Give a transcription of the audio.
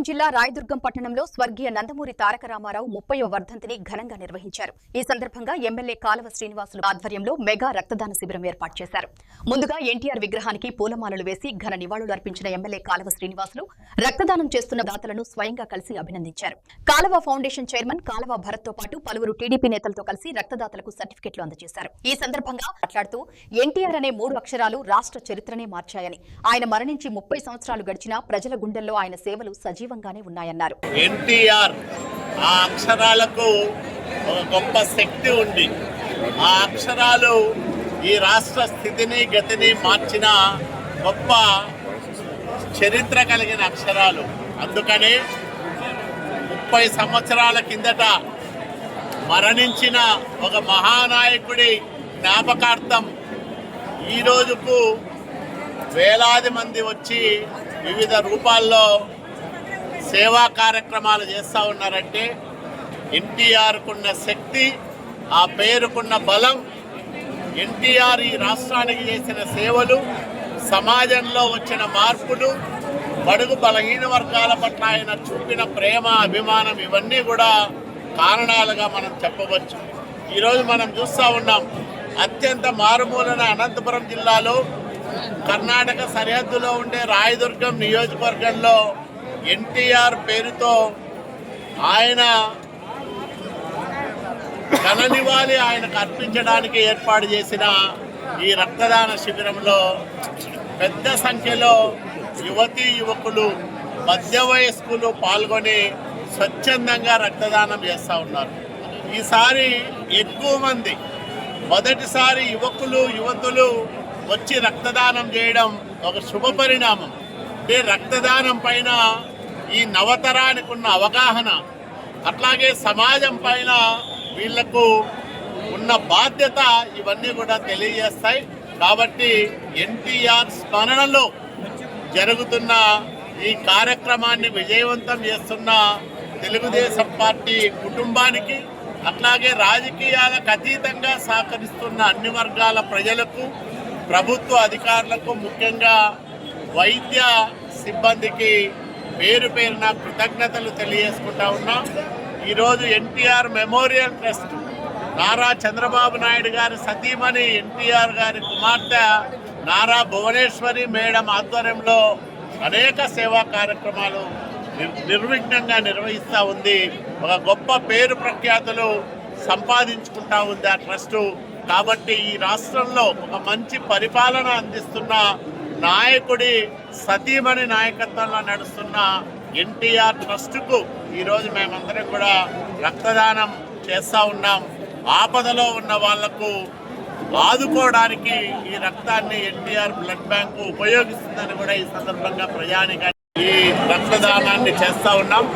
అనంతపురం జిల్లా రాయదుర్గం పట్టణంలో స్వర్గీయ నందమూరి తారక రామారావు 30వ వర్ధంతిని ఘనంగా నిర్వహించారు. ఈ సందర్భంగా ఎమ్మెల్యే కాలవ శ్రీనివాసులు ఆధ్వర్యంలో మెగా రక్తదాన శిబిరం ఏర్పాటు చేశారు. ముందుగా ఎన్టీఆర్ విగ్రహానికి పూలమాలలు వేసి ఘన నివాళులు అర్పించిన ఎమ్మెల్యే కాలవ శ్రీనివాసులు రక్తదానం చేస్తున్న దాతలను స్వయంగా కలిసి అభినందించారు. కాలవ ఫౌండేషన్ చైర్మన్ కాలవ భరత్ తో పాటు పలువురు టీడీపీ నేతలతో కలిసి రక్తదాతలకు సర్టిఫికెట్లు అందజేశారు. ఈ సందర్భంగా మాట్లాడుతూ ఎన్టీఆర్ అనే 3 అక్షరాలు రాష్ట్ర చరిత్రనే మార్చాయని, ఆయన మరణించి 30 సంవత్సరాలు గడిచినా ప్రజల గుండెల్లో ఆయన సేవలు సజీవంగానే ఉన్నాయన్నారు. ఎన్టీఆర్ ఆ అక్షరాలకు ఒక గొప్ప శక్తి ఉంది. ఆ అక్షరాలు ఈ రాష్ట్ర స్థితిని గతిని మార్చిన గొప్ప చరిత్ర కలిగిన అక్షరాలు. అందుకని 30 సంవత్సరాల కిందట మరణించిన ఒక మహానాయకుడి జ్ఞాపకార్థం ఈ రోజుకు వేలాది మంది వచ్చి వివిధ రూపాల్లో సేవా కార్యక్రమాలు చేస్తూ ఉన్నారంటే ఎన్టీఆర్కున్న శక్తి, ఆ పేరుకున్న బలం, ఎన్టీఆర్ ఈ రాష్ట్రానికి చేసిన సేవలు, సమాజంలో వచ్చిన మార్పులు, బడుగు బలహీన వర్గాల పట్ల ఆయన చూపిన ప్రేమ, అభిమానం, ఇవన్నీ కూడా కారణాలుగా మనం చెప్పవచ్చు. ఈరోజు మనం చూస్తూ ఉన్నాం, అత్యంత మారుమూలన అనంతపురం జిల్లాలో కర్ణాటక సరిహద్దులో ఉండే రాయదుర్గం నియోజకవర్గంలో ఎన్టీఆర్ పేరుతో ఆయన ఘన నివాళి ఆయనకు అర్పించడానికి ఏర్పాటు చేసిన ఈ రక్తదాన శిబిరంలో పెద్ద సంఖ్యలో యువతీ యువకులు, మధ్య వయస్కులు పాల్గొని స్వచ్ఛందంగా రక్తదానం చేస్తూ ఉన్నారు. ఈసారి ఎక్కువ మంది, మొదటిసారి యువకులు యువతులు వచ్చి రక్తదానం చేయడం ఒక శుభ పరిణామం. అంటే రక్తదానం పైన ఈ నవతరానికి ఉన్న అవగాహన, అట్లాగే సమాజం పైన వీళ్లకు ఉన్న బాధ్యత, ఇవన్నీ కూడా తెలియజేస్తాయి. కాబట్టి ఎన్టీఆర్ స్మరణలో జరుగుతున్న ఈ కార్యక్రమాన్ని విజయవంతం చేస్తున్న తెలుగుదేశం పార్టీ కుటుంబానికి, అట్లాగే రాజకీయాలకు అతీతంగా సహకరిస్తున్న అన్ని వర్గాల ప్రజలకు, ప్రభుత్వ అధికారులకు, ముఖ్యంగా వైద్య సిబ్బందికి పేరు పేరున కృతజ్ఞతలు తెలియజేసుకుంటా ఉన్నాం. ఈరోజు ఎన్టీఆర్ మెమోరియల్ ట్రస్ట్ నారా చంద్రబాబు నాయుడు గారి సతీమణి ఎన్టీఆర్ గారి కుమార్తె నారా భువనేశ్వరి మేడం ఆధ్వర్యంలో అనేక సేవా కార్యక్రమాలు నిర్విఘ్నంగా నిర్వహిస్తూ ఉంది. ఒక గొప్ప పేరు ప్రఖ్యాతులు సంపాదించుకుంటా ఉంది ఆ ట్రస్టు. కాబట్టి ఈ రాష్ట్రంలో ఒక మంచి పరిపాలన అందిస్తున్న నాయకుడి సతీమణి నాయకత్వంలో నడుస్తున్న ఎన్టీఆర్ ట్రస్టుకు ఈరోజు మేమందరం కూడా రక్తదానం చేస్తూ ఉన్నాం. ఆపదలో ఉన్న వాళ్లకు ఆదుకోవడానికి ఈ రక్తాన్ని ఎన్టీఆర్ బ్లడ్ బ్యాంకు ఉపయోగిస్తుందని కూడా ఈ సందర్భంగా ప్రజానికానికి ఈ రక్తదానాన్ని చేస్తూ ఉన్నాం.